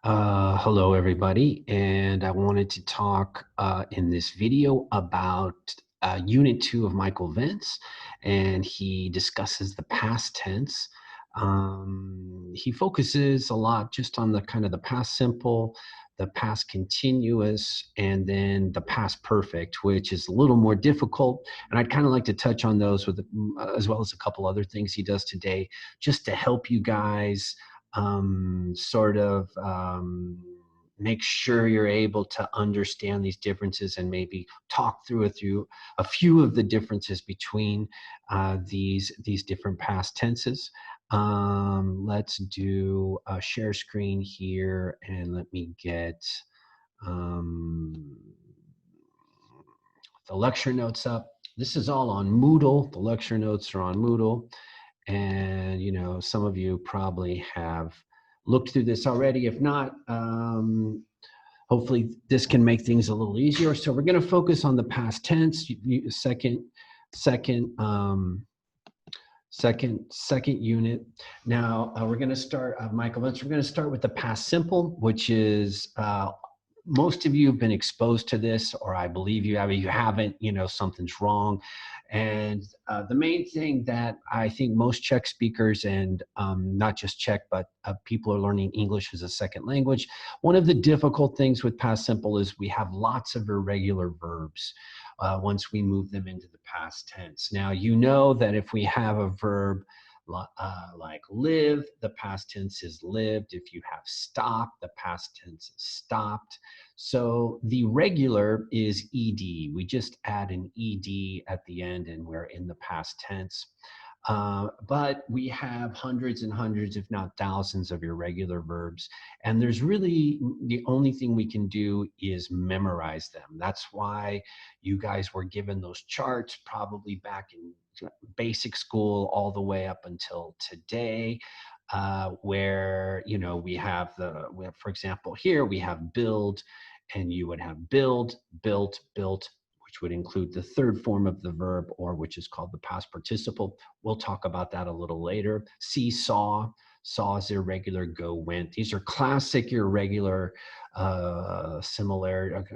Hello, everybody, and I wanted to talk in this video about Unit 2 of Michael Vence, and he discusses the past tense. He focuses a lot just on the kind of the past simple, the past continuous, and then the past perfect, which is a little more difficult. And I'd kind of like to touch on those with, as well as a couple other things he does today, just to help you guys sort of make sure you're able to understand these differences and maybe talk through a few of the differences between these different past tenses. Let's do a share screen here and let me get um, the lecture notes up. This is all on Moodle. The lecture notes are on Moodle. And, you know, some of you probably have looked through this already. If not, hopefully this can make things a little easier. So we're going to focus on the past tense, second unit. Now we're going to start, Michael Vence, we're going to start with the past simple, which is most of you have been exposed to this, or I believe you have. If you haven't, you know, something's wrong. And the main thing that I think most Czech speakers, and not just Czech, but people are learning English as a second language, one of the difficult things with past simple is we have lots of irregular verbs once we move them into the past tense. Now, you know that if we have a verb like live, the past tense is lived. If you have stop, the past tense is stopped. So the regular is ed. We just add an ed at the end and we're in the past tense. But we have hundreds and hundreds, if not thousands, of irregular verbs. And there's really, the only thing we can do is memorize them. That's why you guys were given those charts probably back in basic school all the way up until today, where, you know, we have, for example, here we have build, and you would have build, built, built, which would include the third form of the verb, or which is called the past participle. We'll talk about that a little later. See, saw, saw is irregular, go, went. These are classic irregular,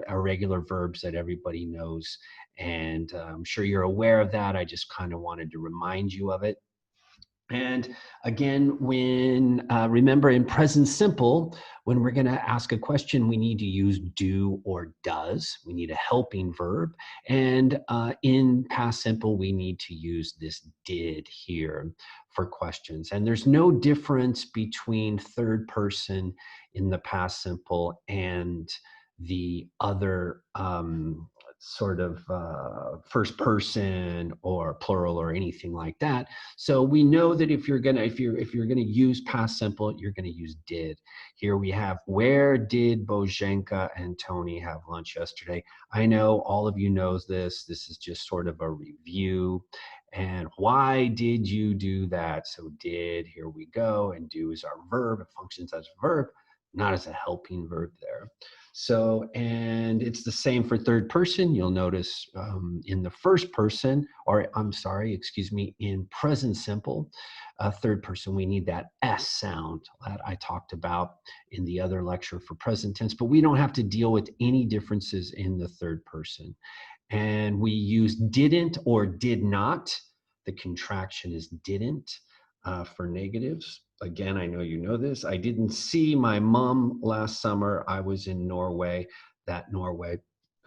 irregular verbs that everybody knows. And I'm sure you're aware of that. I just kind of wanted to remind you of it. And again, when remember in present simple, when we're going to ask a question, we need to use do or does. We need a helping verb. And in past simple, we need to use this did here for questions. And there's no difference between third person in the past simple and the other sort of first person or plural or anything like that. So we know that if you're gonna use past simple, you're gonna use did. Here we have, where did Boženka and Tony have lunch yesterday? I know all of you knows this. This is just sort of a review. And why did you do that? So did, here we go, and do is our verb. It functions as a verb, not as a helping verb there. So, and it's the same for third person. You'll notice in the first person, or I'm sorry, excuse me, in present simple, third person, we need that S sound that I talked about in the other lecture for present tense, but we don't have to deal with any differences in the third person. And we use didn't or did not. The contraction is didn't for negatives. Again, I know you know this. I didn't see my mom last summer. I was in Norway. That Norway,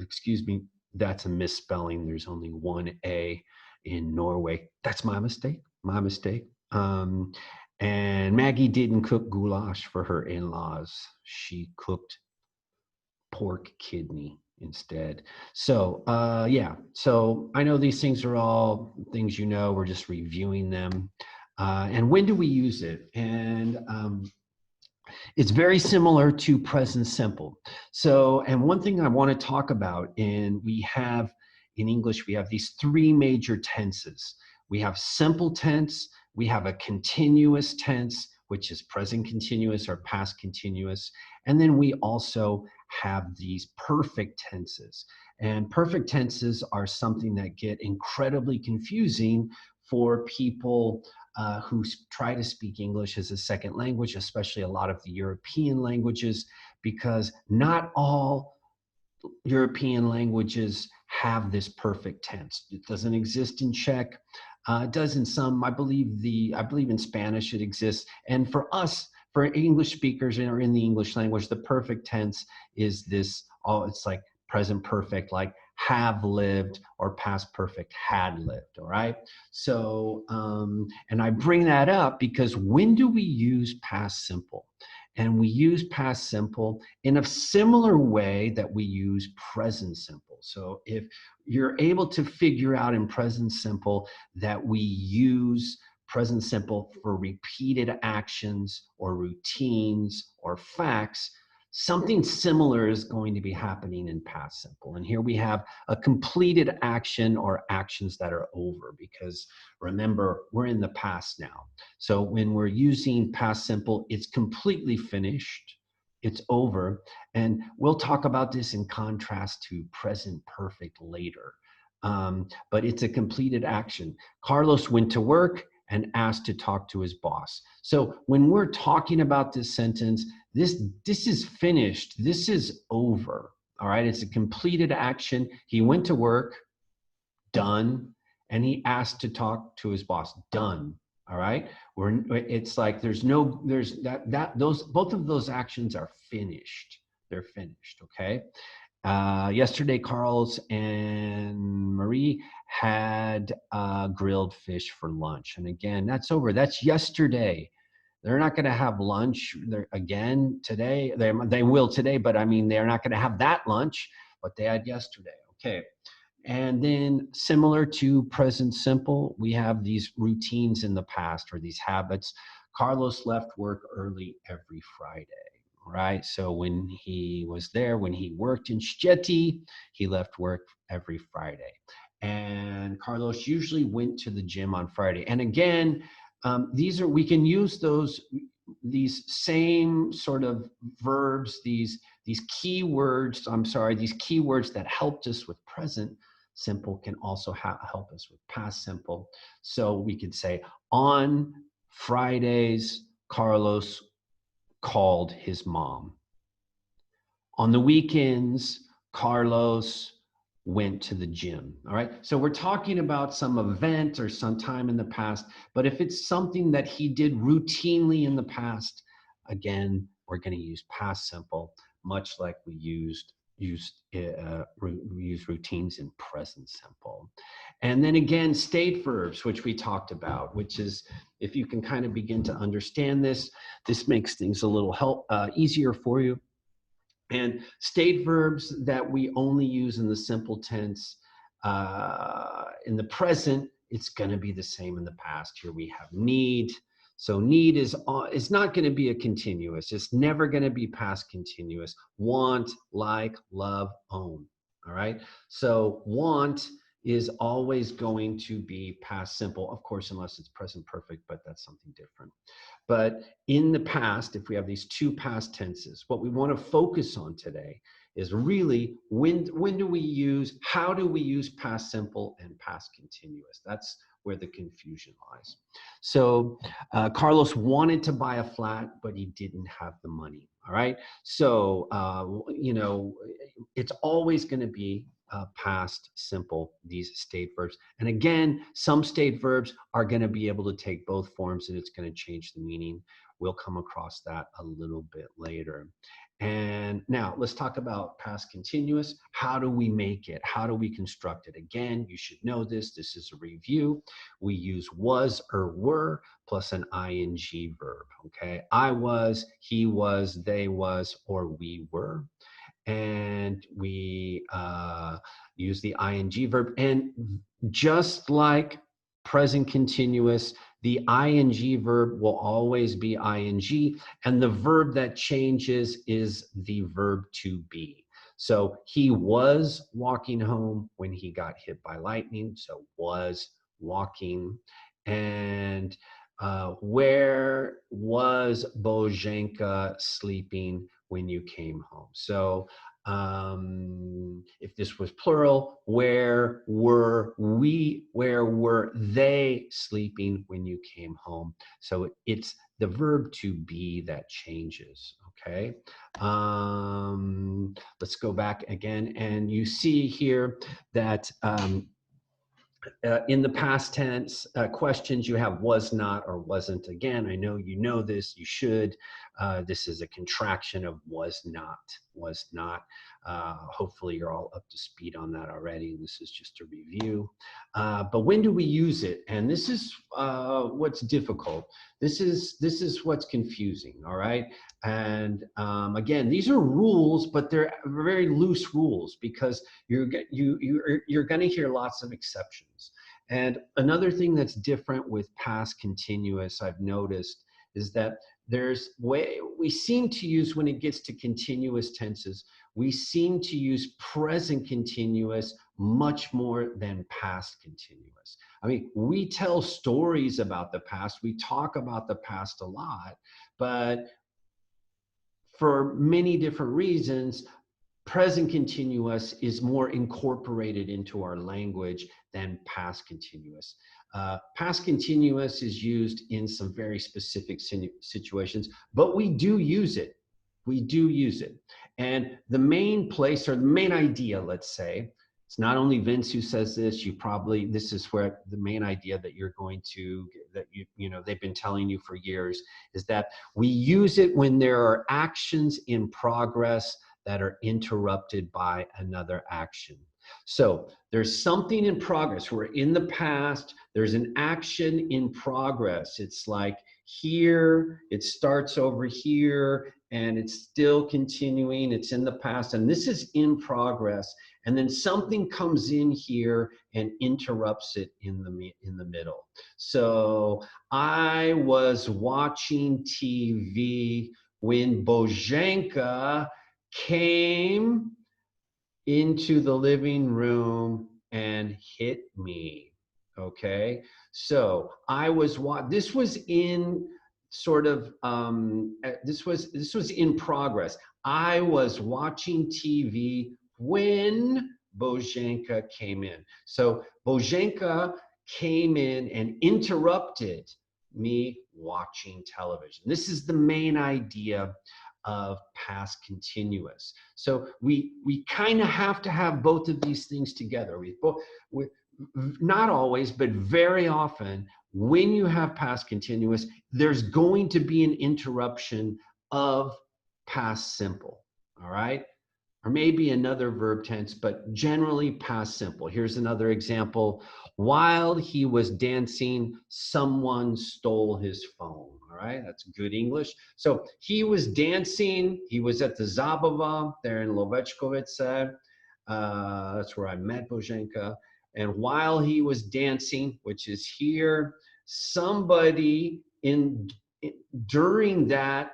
excuse me, that's a misspelling. There's only one A in Norway. That's my mistake, my mistake. And Maggie didn't cook goulash for her in-laws. She cooked pork kidney instead. So yeah, so I know these things are all things you know, we're just reviewing them. And when do we use it? And it's very similar to present simple. So, and one thing I want to talk about, and we have in English, we have these three major tenses. We have simple tense, we have a continuous tense, which is present continuous or past continuous, and then we also have these perfect tenses. And perfect tenses are something that get incredibly confusing for people who try to speak English as a second language, especially a lot of the European languages, because not all European languages have this perfect tense. It doesn't exist in Czech. It does in some. I believe in Spanish it exists. And for us, for English speakers or in the English language, the perfect tense is this. Oh, it's like present perfect, like have lived, or past perfect had lived. All right. So, and I bring that up because when do we use past simple? And we use past simple in a similar way that we use present simple. So if you're able to figure out in present simple that we use present simple for repeated actions or routines or facts, something similar is going to be happening in past simple. And here we have a completed action or actions that are over, because remember, we're in the past now. So when we're using past simple, it's completely finished, it's over. And we'll talk about this in contrast to present perfect later. But it's a completed action. Carlos went to work and asked to talk to his boss. So when we're talking about this sentence, this is finished, this is over. All right, it's a completed action. He went to work, done, and he asked to talk to his boss, done. All right, it's like there's those both of those actions are finished. They're finished. Okay. Yesterday, Carlos and Marie had grilled fish for lunch. And again, that's over. That's yesterday. They're not going to have lunch again today. They will today, but I mean, they're not going to have that lunch, but they had yesterday. Okay. And then similar to present simple, we have these routines in the past or these habits. Carlos left work early every Friday, right? So when he was there, when he worked in Szczyty, he left work every Friday. And Carlos usually went to the gym on Friday. And again, we can use these same sort of verbs, these keywords, these keywords that helped us with present simple can also help us with past simple. So we could say, on Fridays, Carlos called his mom. On the weekends, Carlos went to the gym. All right. So we're talking about some event or some time in the past, but if it's something that he did routinely in the past, again, we're going to use past simple, much like we use routines in present simple. And then again, state verbs, which we talked about, which is, if you can kind of begin to understand this makes things a little easier for you. And state verbs that we only use in the simple tense, in the present, it's going to be the same in the past. Here we have need. So need is not going to be a continuous. It's never going to be past continuous. Want, like, love, own. All right. So want is always going to be past simple, of course, unless it's present perfect, but that's something different. But in the past, if we have these two past tenses, what we want to focus on today is really how do we use past simple and past continuous? That's where the confusion lies. So Carlos wanted to buy a flat, but he didn't have the money. All right. So, it's always going to be past simple, these state verbs. And again, some state verbs are going to be able to take both forms and it's going to change the meaning. We'll come across that a little bit later. And now let's talk about past continuous. How do we make it? How do we construct it? Again, you should know this. This is a review. We use was or were plus an ing verb. Okay. I was, he was, they was, or we were. And we use the ing verb. And just like present continuous, the ing verb will always be ing, and the verb that changes is the verb to be. So he was walking home when he got hit by lightning, so was walking. And where was Boženka sleeping when you came home? So If this was plural, where were they sleeping when you came home? So it's the verb to be that changes, okay? Let's go back again, and you see here that in the past tense, questions you have was not or wasn't. Again, I know you know this, you should. This is a contraction of was not, was not. Hopefully you're all up to speed on that already. This is just a review. But when do we use it? And this is what's difficult. This is what's confusing, all right? And again, these are rules, but they're very loose rules because you're going to hear lots of exceptions. And another thing that's different with past continuous, I've noticed, is that we seem to use, when it gets to continuous tenses, we seem to use present continuous much more than past continuous. I mean, we tell stories about the past, we talk about the past a lot, but for many different reasons, present continuous is more incorporated into our language than past continuous. Past continuous is used in some very specific situations, but we do use it. We do use it. And the main place, or the main idea, let's say, it's not only Vince who says this, this is where the main idea that you're going to, that they've been telling you for years, is that we use it when there are actions in progress that are interrupted by another action. So there's something in progress. We're in the past, there's an action in progress. It's like here, it starts over here, and it's still continuing, it's in the past, and this is in progress. And then something comes in here and interrupts it in the middle. So I was watching TV when Boženka came into the living room and hit me. Okay, so this was in sort of this was in progress. I was watching TV when Boženka came in. So Boženka came in and interrupted me watching television. This is the main idea of past continuous. So we kind of have to have both of these things together. Not always, but very often, when you have past continuous, there's going to be an interruption of past simple, all right? Or maybe another verb tense, but generally past simple. Here's another example. While he was dancing, someone stole his phone. All right, that's good English. So he was dancing. He was at the Zabava there in Lovechkovice. That's where I met Boženka. And while he was dancing, which is here, somebody during that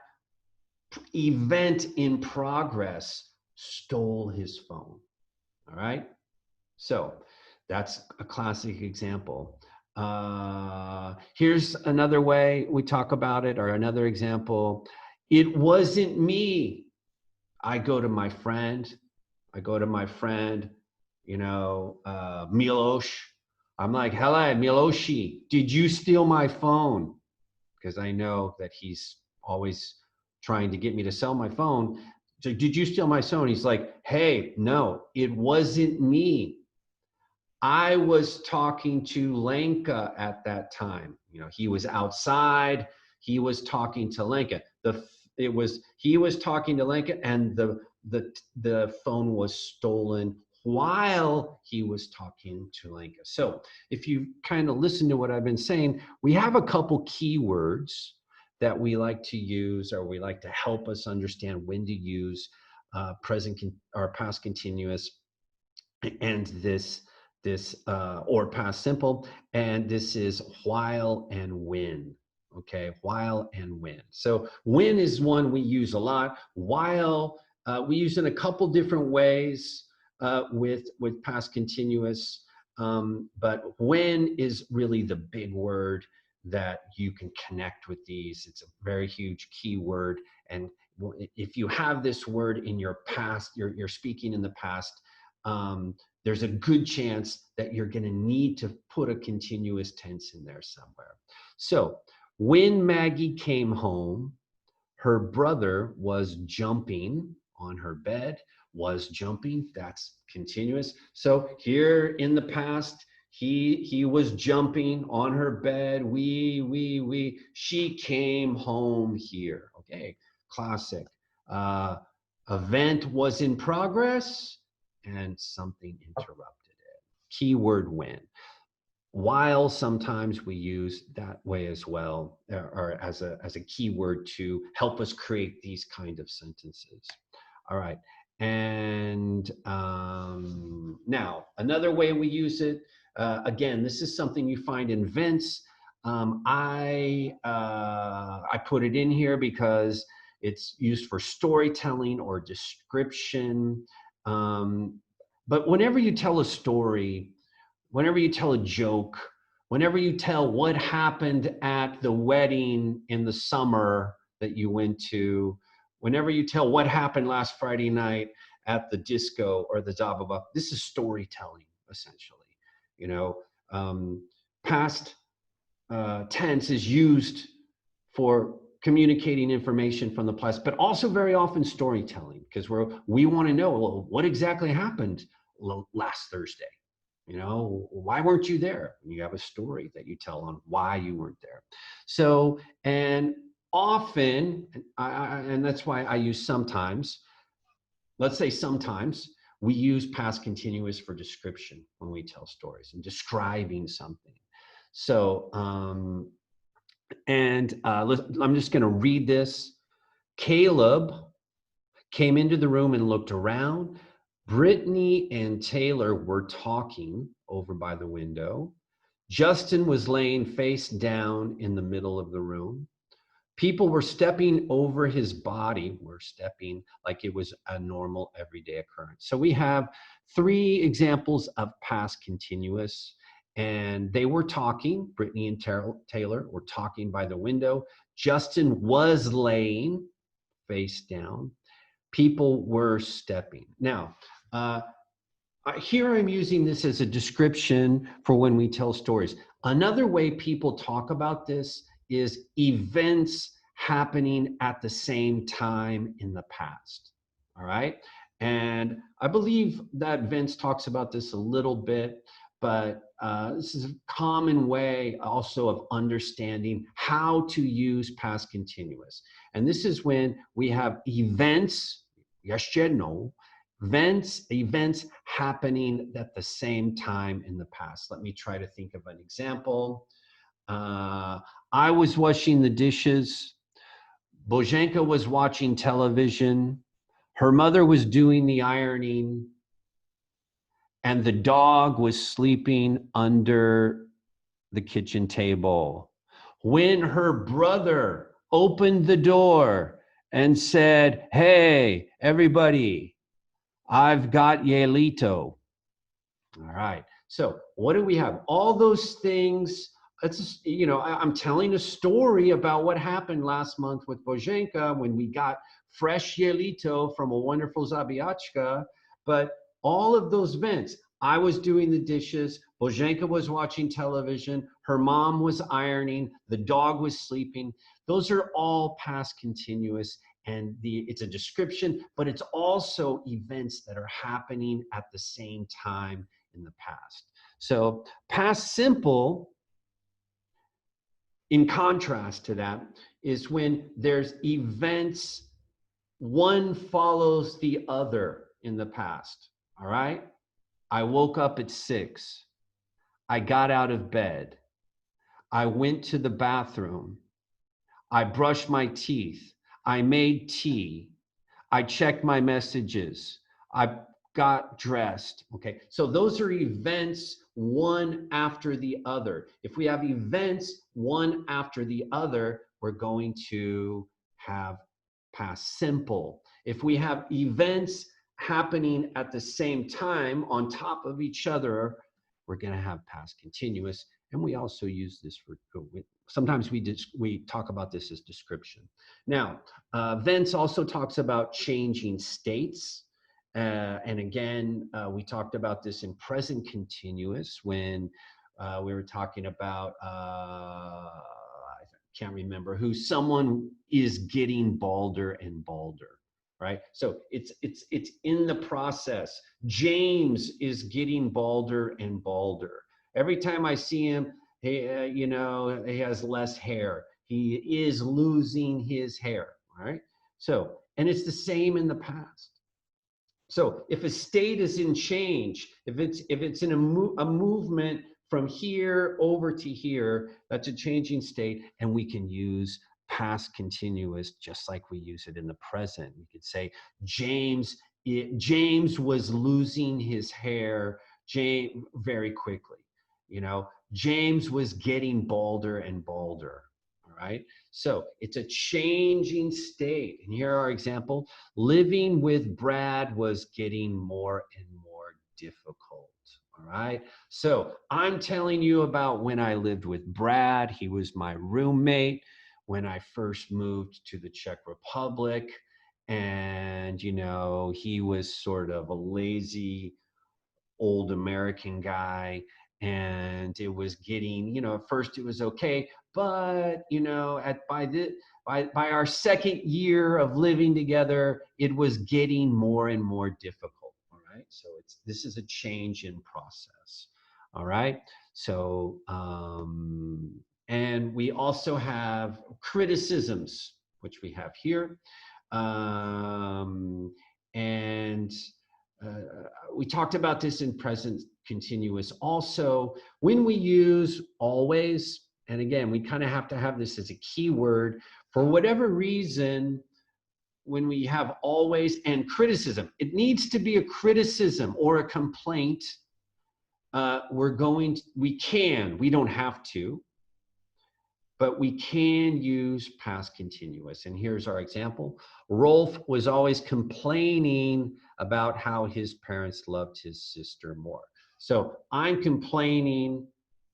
event in progress stole his phone. All right, so that's a classic example. Here's another way we talk about it, or another example. It wasn't me. I go to my friend, Milosh. I'm like, hello, Miloshi, did you steal my phone? Because I know that he's always trying to get me to sell my phone. So, did you steal my phone? He's like, hey, no, it wasn't me. I was talking to Lenka at that time. He was outside. He was talking to Lenka. He was talking to Lenka, and the phone was stolen while he was talking to Lenka. So if you kind of listen to what I've been saying, we have a couple keywords that we like to use, or we like to help us understand when to use present or past continuous, and this or past simple, and this is while and when. Okay, while and when. So when is one we use a lot. While we use in a couple different ways with past continuous, but when is really the big word that you can connect with these. It's a very huge key word, And if you have this word in your past, you're speaking in the past, there's a good chance that you're going to need to put a continuous tense in there somewhere. So when Maggie came home, her brother was jumping on her bed, was jumping, that's continuous. So here in the past, he was jumping on her bed. She came home here. Okay, classic. Event was in progress and something interrupted it. Keyword when. While sometimes we use that way as well, or as a keyword to help us create these kind of sentences. All right, and now another way we use it, again, this is something you find in Vince. I put it in here because it's used for storytelling or description. But whenever you tell a story, whenever you tell a joke, whenever you tell what happened at the wedding in the summer that you went to, whenever you tell what happened last Friday night at the disco or the Zababa, this is storytelling, essentially. You know, past tense is used for communicating information from the past, but also very often storytelling, because we want to know, well, what exactly happened last Thursday. You know, why weren't you there? You have a story that you tell on why you weren't there. So, and often, and that's why I use sometimes, let's say sometimes, we use past continuous for description when we tell stories and describing something. So, I'm just going to read this. Caleb came into the room and looked around. Brittany and Taylor were talking over by the window. Justin was laying face down in the middle of the room. People were stepping over his body, were stepping like it was a normal everyday occurrence. So we have 3 examples of past continuous, and they were talking. Brittany and Taylor were talking by the window. Justin was laying face down. People were stepping. Now, here I'm using this as a description for when we tell stories. Another way people talk about this is events happening at the same time in the past. All right. And I believe that Vince talks about this a little bit, but this is a common way also of understanding how to use past continuous. And this is when we have events, events happening at the same time in the past. Let me try to think of an example. I was washing the dishes. Boženka was watching television. Her mother was doing the ironing. And the dog was sleeping under the kitchen table. When her brother opened the door and said, "Hey, everybody, I've got Yelito." All right. So what do we have? All those things. It's, you know, I'm telling a story about what happened last month with Boženka when we got fresh Yelito from a wonderful Zabiachka. But all of those events, I was doing the dishes, Boženka was watching television, her mom was ironing, the dog was sleeping. Those are all past continuous. And it's a description, but it's also events that are happening at the same time in the past. So past simple, in contrast to that, is when there's events, one follows the other in the past. All right? I woke up at 6. I got out of bed. I went to the bathroom. I brushed my teeth. I made tea. I checked my messages. I got dressed. Okay, so those are events one after the other. If we have events one after the other, we're going to have past simple. If we have events happening at the same time on top of each other, we're going to have past continuous. And we also use this for, sometimes we talk about this as description. Now, Vence also talks about changing states. And again, we talked about this in present continuous when we were talking about, I can't remember who, someone is getting balder and balder, right? So it's in the process. James is getting balder and balder. Every time I see him, he, he has less hair. He is losing his hair, right? So, and it's the same in the past. So if a state is in change, if it's in a movement from here over to here, that's a changing state, and we can use past continuous just like we use it in the present. We could say James was losing his hair very quickly. James was getting balder and balder. All right. So it's a changing state. And here are our example. Living with Brad was getting more and more difficult. All right. So I'm telling you about when I lived with Brad. He was my roommate when I first moved to the Czech Republic. And, he was sort of a lazy old American guy. And it was getting, at first it was okay, but by our second year of living together, it was getting more and more difficult. All right, so this is a change in process. All right, so and we also have criticisms, which we have here, and we talked about this in present continuous also. When we use always, and again, we kind of have to have this as a keyword, for whatever reason, when we have always and criticism, it needs to be a criticism or a complaint. We don't have to, but we can use past continuous. And here's our example. Rolf was always complaining about how his parents loved his sister more. So I'm complaining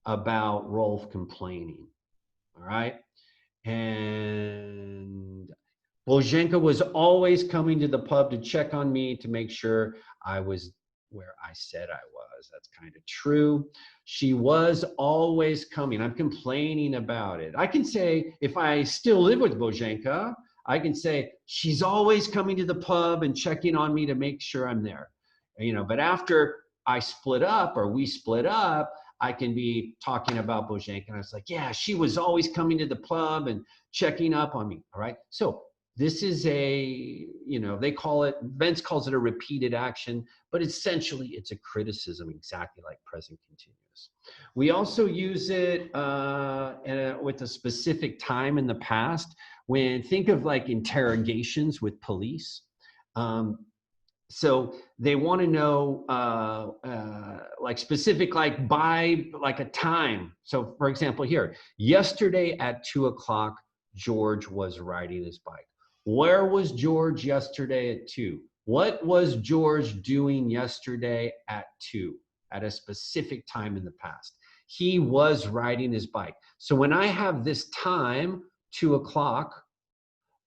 about Rolf complaining, all right? And Bozhenka was always coming to the pub to check on me to make sure I was where I said I was. That's kind of true. She was always coming. I'm complaining about it. I can say, if I still live with Bozhenka, I can say, she's always coming to the pub and checking on me to make sure I'm there. But after I split up or we split up, I can be talking about Bozhenka. And I was like, yeah, she was always coming to the pub and checking up on me. All right. So this is Vence calls it a repeated action, but essentially it's a criticism, exactly like present continuous. We also use it with a specific time in the past. Think of like interrogations with police. So they want to know like specific, like by like a time. So for example, here, yesterday at 2 o'clock, George was riding his bike. Where was George yesterday at 2? What was George doing yesterday at 2? At a specific time in the past. He was riding his bike. So when I have this time, 2 o'clock,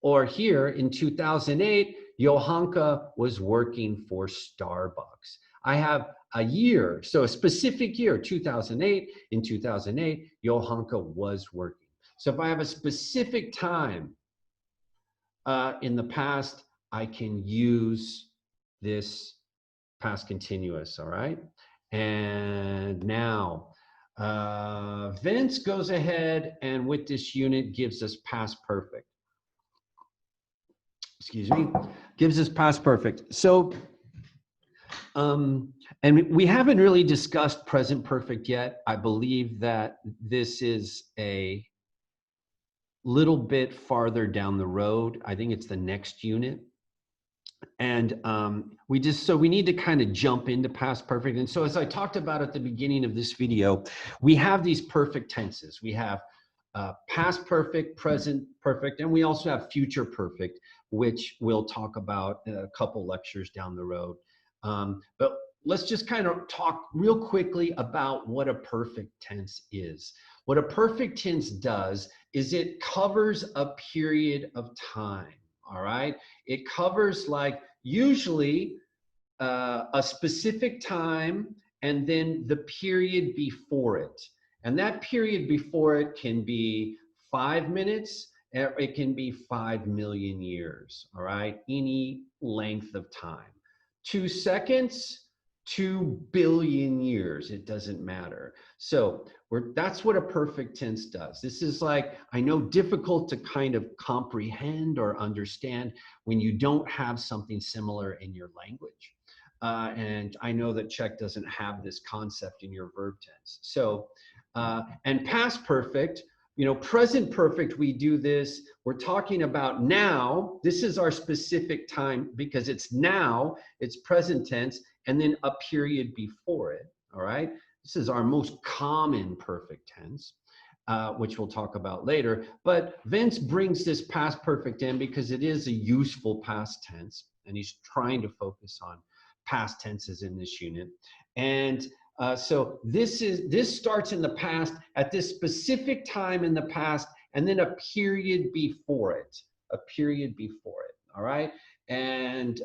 or here in 2008, Johanka was working for Starbucks. I have a year, so a specific year, 2008. In 2008, Johanka was working. So if I have a specific time in the past, I can use this past continuous, all right? And now, Vence goes ahead and with this unit gives us past perfect. Excuse me, gives us past perfect. So, and we haven't really discussed present perfect yet. I believe that this is a little bit farther down the road. I think it's the next unit. And we need to kind of jump into past perfect. And so as I talked about at the beginning of this video, we have these perfect tenses. We have past perfect, present perfect, and we also have future perfect, which we'll talk about a couple lectures down the road. But let's just kind of talk real quickly about what a perfect tense is. What a perfect tense does is it covers a period of time, all right? It covers like usually a specific time and then the period before it. And that period before it can be 5 minutes, or it can be 5 million years, all right? Any length of time. 2 seconds, 2 billion years, it doesn't matter. So that's what a perfect tense does. This is like, I know, difficult to kind of comprehend or understand when you don't have something similar in your language. And I know that Czech doesn't have this concept in your verb tense. So, and past perfect, you know, present perfect, we do this, we're talking about now, this is our specific time because it's now, it's present tense, and then a period before it, all right? This is our most common perfect tense, which we'll talk about later. But Vince brings this past perfect in because it is a useful past tense, and he's trying to focus on past tenses in this unit. And so this starts in the past at this specific time in the past, and then a period before it, all right? And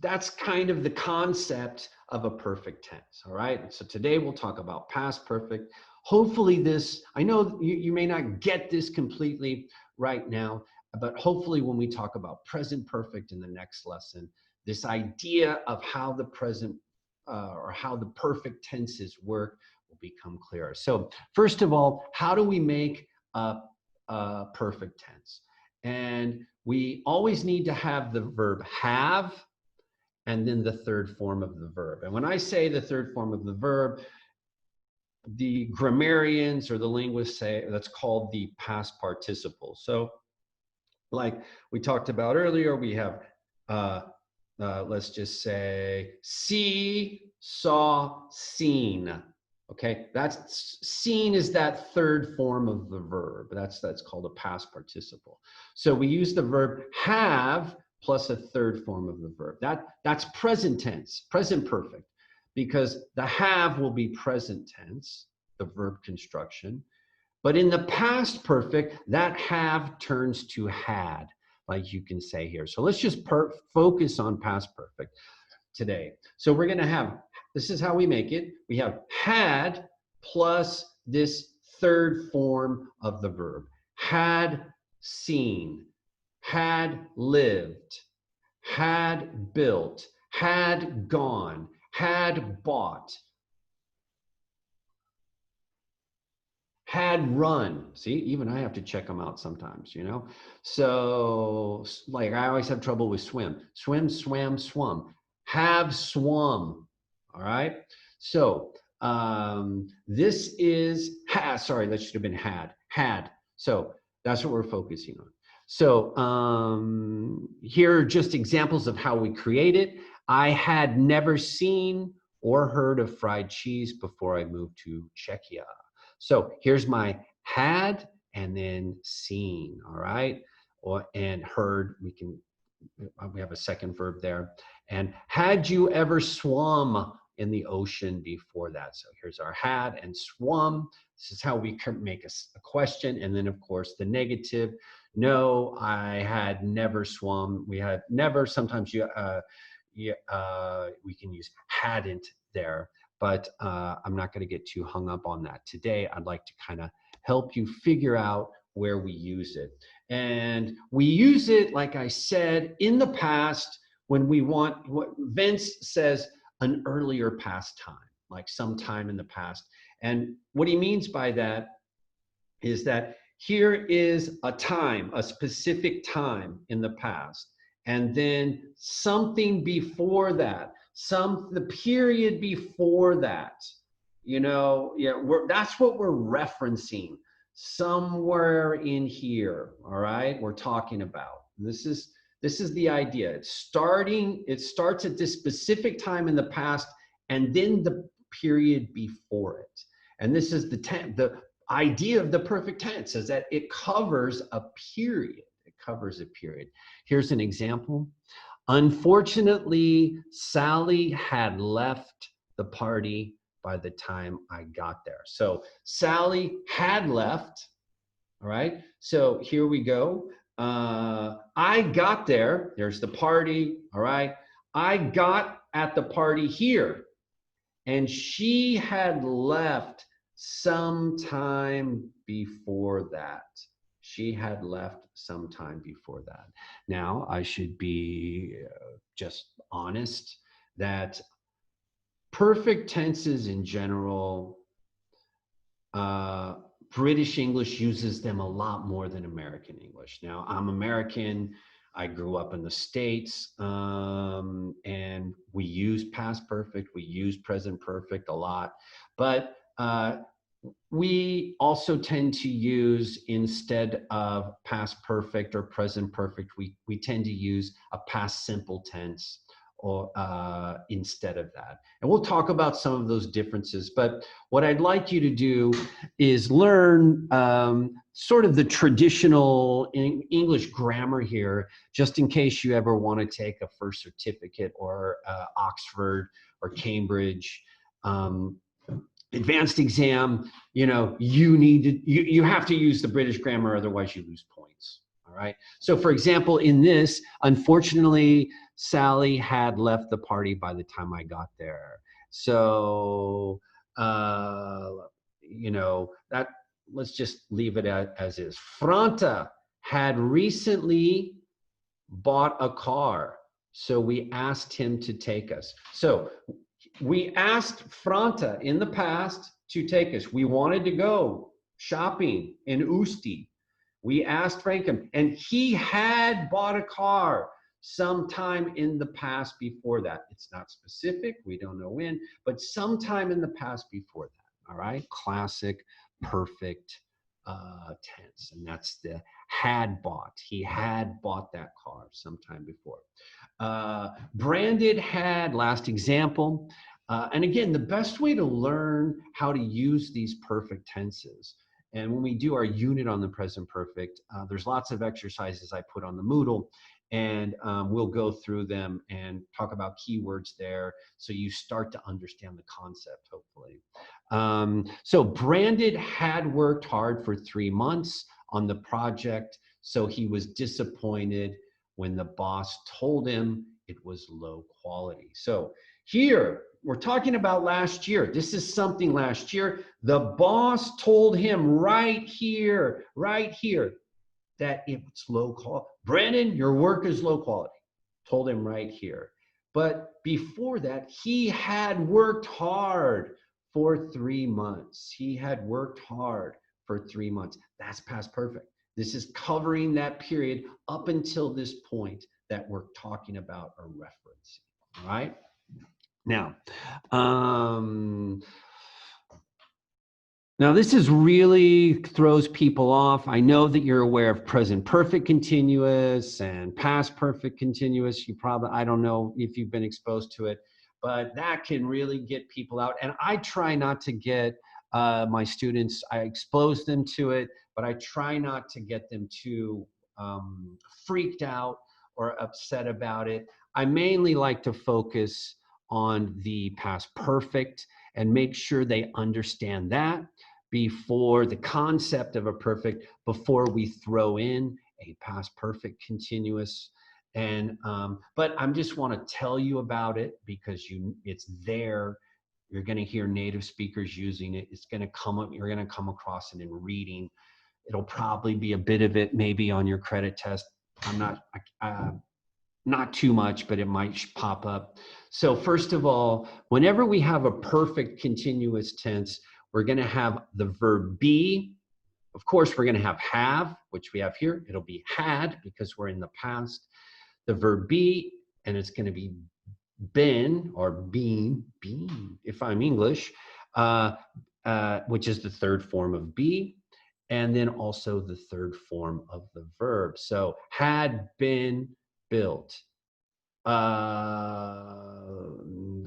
that's kind of the concept of a perfect tense, all right? So today we'll talk about past perfect. Hopefully this, I know you may not get this completely right now, but hopefully when we talk about present perfect in the next lesson, this idea of how the present or how the perfect tenses work will become clearer. So first of all, how do we make a perfect tense? And we always need to have the verb have and then the third form of the verb. And when I say the third form of the verb, the grammarians or the linguists say that's called the past participle. So like we talked about earlier, we have, let's just say, see, saw, seen. Okay, that's seen is that third form of the verb. That's called a past participle. So we use the verb have plus a third form of the verb. That's present tense, present perfect, because the have will be present tense, the verb construction. But in the past perfect, that have turns to had, like you can say here. So let's just focus on past perfect today. So we're going to have, this is how we make it. We have had plus this third form of the verb. Had seen, had lived, had built, had gone, had bought, had run. See, even I have to check them out sometimes, you know? So like I always have trouble with swim. Swim, swam, swum. Have swum, all right? So this is, sorry, that should have been had. So that's what we're focusing on. So here are just examples of how we create it. I had never seen or heard of fried cheese before I moved to Czechia. So here's my had and then seen, all right? And heard, we have a second verb there. And had you ever swum in the ocean before that? So here's our had and swum. This is how we make a question. And then of course the negative, no, I had never swum. We had never, sometimes we can use hadn't there. But I'm not going to get too hung up on that. Today, I'd like to kind of help you figure out where we use it. And we use it, like I said, in the past when we want, what Vince says, an earlier past time, like sometime in the past. And what he means by that is that here is a time, a specific time in the past, and then something before that. The period before that, you know, yeah, that's what we're referencing somewhere in here. All right, we're talking about. This is the idea. It starts at this specific time in the past, and then the period before it. And this is the idea of the perfect tense, is that it covers a period. It covers a period. Here's an example. Unfortunately, Sally had left the party by the time I got there. So Sally had left. All right. So here we go. I got there. There's the party. All right. I got at the party here, and she had left sometime before that. She had left sometime before that. Now, I should be just honest that perfect tenses in general, British English uses them a lot more than American English. Now, I'm American. I grew up in the States, and we use past perfect, we use present perfect a lot, but we also tend to use, instead of past perfect or present perfect, we tend to use a past simple tense or instead of that. And we'll talk about some of those differences, but what I'd like you to do is learn sort of the traditional English grammar here, just in case you ever want to take a first certificate or Oxford or Cambridge advanced exam. You know, you have to use the British grammar, otherwise you lose points. All right. So for example, in this, unfortunately, Sally had left the party by the time I got there. So, you know, that, let's just leave it as is. Franta had recently bought a car, so we asked him to take us. So we asked Franta in the past to take us. We wanted to go shopping in Usti. We asked Frankham, and he had bought a car sometime in the past before that. It's not specific, we don't know when, but sometime in the past before that. All right, classic perfect tense, and that's the had bought. He had bought that car sometime before. Branded had, last example. And again, the best way to learn how to use these perfect tenses, and when we do our unit on the present perfect, there's lots of exercises I put on the Moodle, and we'll go through them and talk about keywords there so you start to understand the concept, hopefully. So Branded had worked hard for 3 months on the project, so he was disappointed when the boss told him it was low quality. So here, we're talking about last year. This is something last year. The boss told him right here, that it's low quality. Brandon, your work is low quality. Told him right here. But before that, he had worked hard for 3 months. He had worked hard for 3 months. That's past perfect. This is covering that period up until this point that we're talking about or referencing. All right? Now, now this is really throws people off. I know that you're aware of present perfect continuous and past perfect continuous. You probably, I don't know if you've been exposed to it, but that can really get people out. And I try not to get my students, I expose them to it, but I try not to get them too freaked out or upset about it. I mainly like to focus on the past perfect and make sure they understand that before the concept of a perfect, before we throw in a past perfect continuous. And but I just want to tell you about it because it's there. You're going to hear native speakers using it. It's going to come up. You're going to come across it in reading. It'll probably be a bit of it maybe on your credit test. I'm not too much, but it might pop up. So first of all, whenever we have a perfect continuous tense, we're going to have the verb be. Of course, we're going to have, which we have here. It'll be had because we're in the past. The verb be, and it's going to be been or been, if I'm English, which is the third form of be, and then also the third form of the verb. So had been built.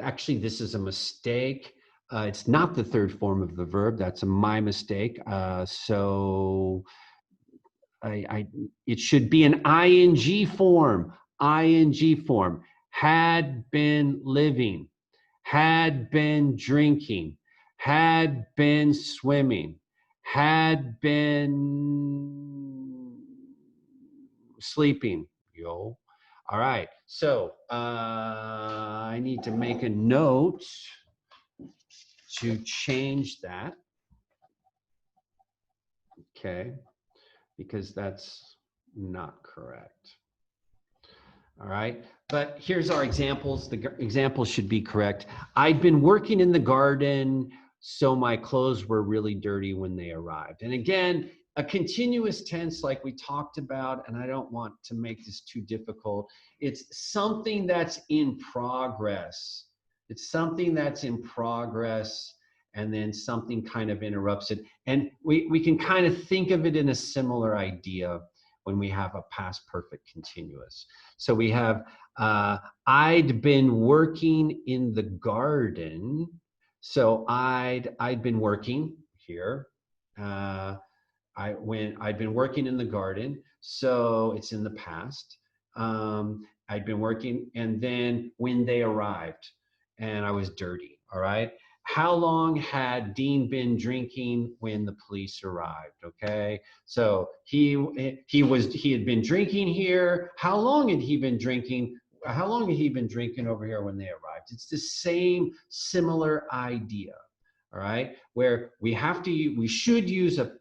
Actually, this is a mistake. It's not the third form of the verb. That's my mistake. So it should be an ing form. ing form. Had been living, had been drinking, had been swimming, had been sleeping. Yo. All right. So I need to make a note to change that. Okay. Because that's not correct. All right. But here's our examples. The examples should be correct. I'd been working in the garden, so my clothes were really dirty when they arrived. And again, a continuous tense like we talked about, and I don't want to make this too difficult. It's something that's in progress. It's something that's in progress, and then something kind of interrupts it. And we can kind of think of it in a similar idea when we have a past perfect continuous. So we have, I'd been working in the garden. So I'd been working here. I'd been working in the garden. So it's in the past. I'd been working, and then when they arrived, and I was dirty, all right? How long had Dean been drinking when the police arrived? Okay, so he had been drinking here. How long had he been drinking? How long had he been drinking over here when they arrived? It's the same similar idea, all right? Where we should use a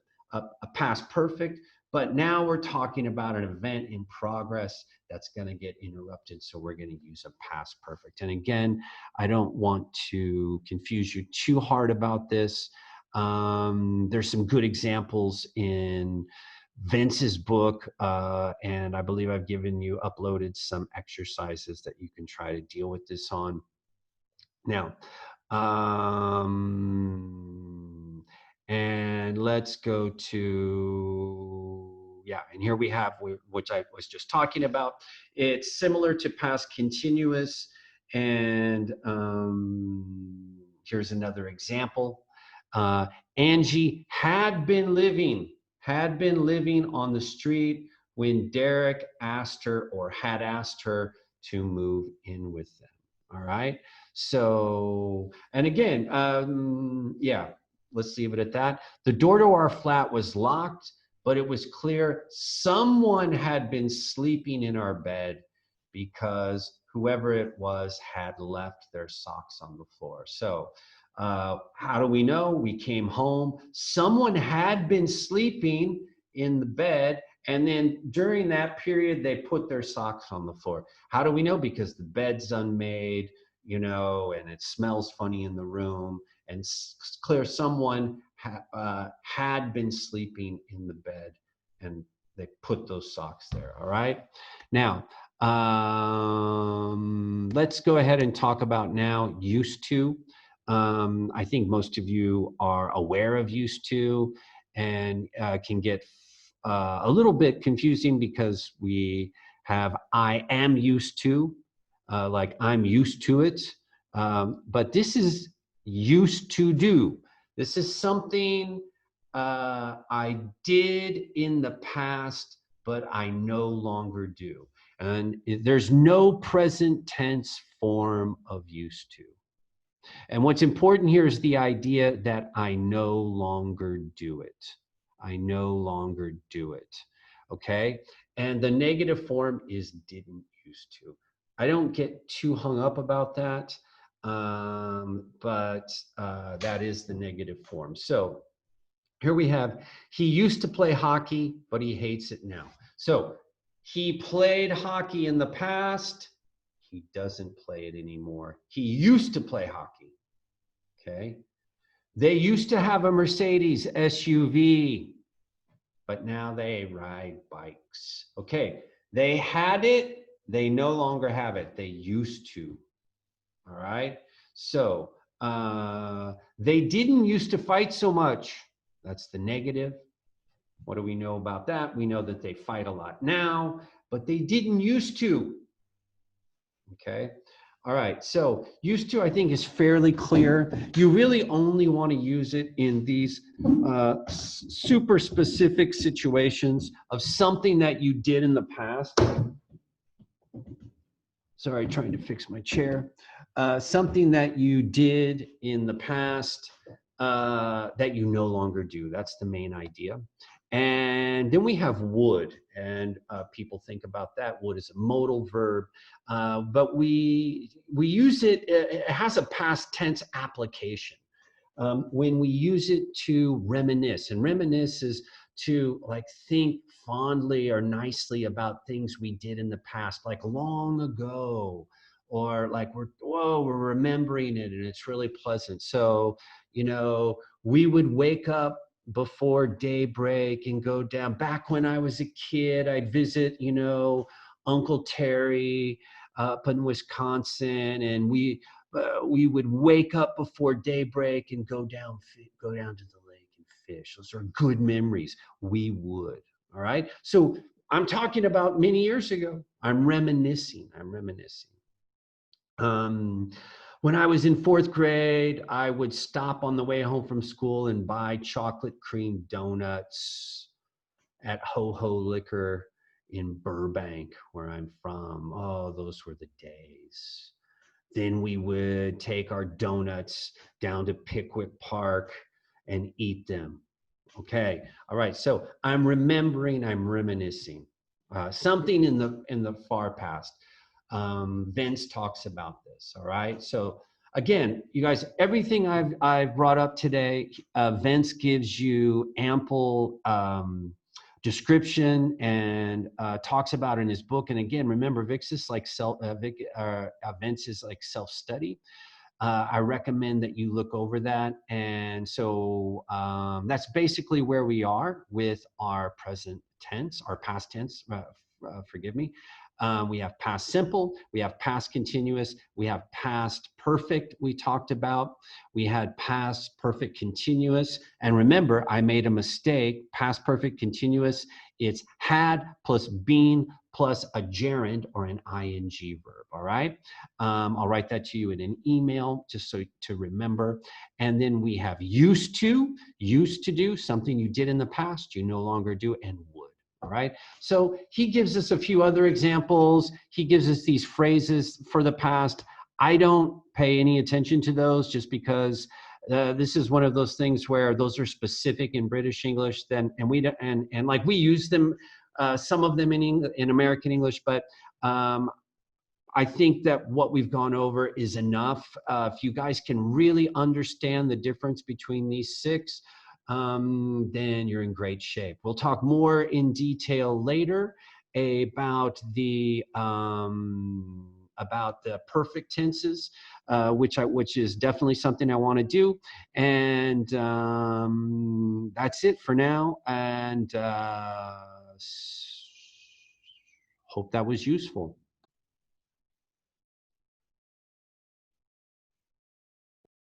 past perfect, but now we're talking about an event in progress that's going to get interrupted, so we're going to use a past perfect. And again, I don't want to confuse you too hard about this. There's some good examples in Vince's book, and I believe I've uploaded some exercises that you can try to deal with this on. Now, and let's go to, yeah, and here we have, which I was just talking about. It's similar to past continuous. And here's another example. Angie had been living on the street when Derek asked her, or had asked her, to move in with them. All right. So, and again, yeah, let's leave it at that. The door to our flat was locked, but it was clear someone had been sleeping in our bed because whoever it was had left their socks on the floor. So how do we know? We came home, someone had been sleeping in the bed, and then during that period, they put their socks on the floor. How do we know? Because the bed's unmade, you know, and it smells funny in the room, and it's clear someone had been sleeping in the bed and they put those socks there, all right? Now, let's go ahead and talk about now used to. I think most of you are aware of used to, and can get a little bit confusing because we have I am used to, like I'm used to it, but this is used to do. This is something I did in the past, but I no longer do. And there's no present tense form of used to. And what's important here is the idea that I no longer do it. I no longer do it. Okay? And the negative form is didn't used to. I don't get too hung up about that, but that is the negative form. So here we have, he used to play hockey, but he hates it now. So he played hockey in the past. He doesn't play it anymore. He used to play hockey. Okay. They used to have a Mercedes SUV, but now they ride bikes. Okay. They had it. They no longer have it. They used to. All right. So they didn't used to fight so much. That's the negative. What do we know about that? We know that they fight a lot now, but they didn't used to. Okay. All right. So used to, I think, is fairly clear. You really only want to use it in these super specific situations of something that you did in the past. Sorry, trying to fix my chair. Something that you did in the past that you no longer do. That's the main idea. And then we have would, and people think about that. Would is a modal verb, but we use it. It has a past tense application when we use it to reminisce. And reminisce is to like think fondly or nicely about things we did in the past, like long ago, or like we're remembering it and it's really pleasant. So, you know, we would wake up before daybreak and go down. Back when I was a kid, I'd visit, you know, Uncle Terry up in Wisconsin, and we would wake up before daybreak and go down to the lake and fish. Those are good memories. We would. All right. So I'm talking about many years ago. I'm reminiscing. I'm reminiscing. Um, when I was in fourth grade, I would stop on the way home from school and buy chocolate cream donuts at Ho Ho Liquor in Burbank, where I'm from. Oh, those were the days. Then we would take our donuts down to Pickwick Park and eat them. Okay, all right. So I'm remembering, I'm reminiscing. Something in the far past. Vince talks about this. All right. So again, you guys, everything I've brought up today, Vince gives you ample description and talks about in his book. And again, remember, Vince is like Vince is like self-study. I recommend that you look over that. And so that's basically where we are with our present tense, our past tense, forgive me. We have past simple, we have past continuous, we have past perfect we talked about, we had past perfect continuous. And remember, I made a mistake. Past perfect continuous, it's had plus been plus a gerund or an ing verb, all right? I'll write that to you in an email just so to remember. And then we have used to do, something you did in the past, you no longer do, and would. All right. So he gives us a few other examples. He gives us these phrases for the past. I don't pay any attention to those just because this is one of those things where those are specific in British English. Then and we and like we use them, some of them in American English, but I think that what we've gone over is enough. If you guys can really understand the difference between these six, then you're in great shape. We'll talk more in detail later about the perfect tenses, which is definitely something I want to do. And that's it for now. And hope that was useful.